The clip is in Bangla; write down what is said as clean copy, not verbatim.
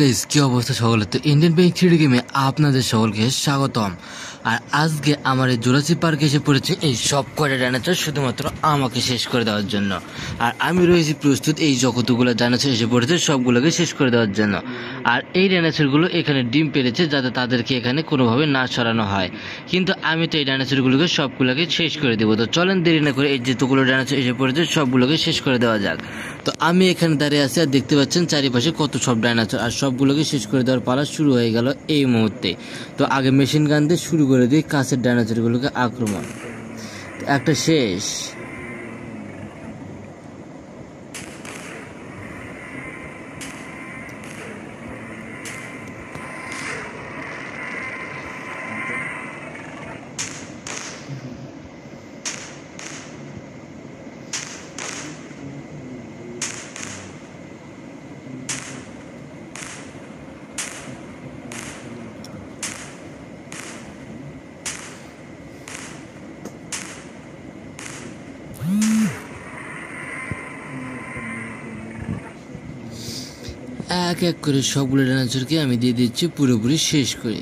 গাইস কি অবস্থা সকলের? তো ইন্ডিয়ান ব্যাংক 3D গেমে আপনাদের সকলকে স্বাগতম। আর আজকে আমার এই জুরাসিক পার্কে এসে পড়েছে এই সব কয়টা ডাইনোসর শুধুমাত্র আমাকে শেষ করে দেওয়ার জন্য। আর আমি রয়েছি প্রস্তুত এই যতগুলো ডাইনোসর এসে পড়েছে সবগুলোকে শেষ করে দেওয়ার জন্য। আর এই ডাইনোসরগুলো এখানে ডিম পেড়েছে যাতে তাদেরকে এখানে কোনোভাবে না সরানো হয়, কিন্তু আমি তো এই ডাইনোসরগুলোকে সবগুলোকে শেষ করে দেবো। তো চলেন দেরি না করে এই যেতগুলো ডাইনোসর এসে পড়েছে সবগুলোকে শেষ করে দেওয়া যাক। তো আমি এখানে দাঁড়িয়ে আছি আর দেখতে পাচ্ছেন চারিপাশে কত সব ডাইনোসর, আর সবগুলোকে শেষ করে দেওয়ার পালা শুরু হয়ে গেল এই মুহূর্তে। তো আগে মেশিন গান দিয়ে শুরু করে দিই কাছের ডাইনোসরগুলোকে আক্রমণ। একটা শেষ। এক এক করে সবগুলো ডাইনোসরকে আমি দিয়ে দিচ্ছি পুরোপুরি শেষ করে।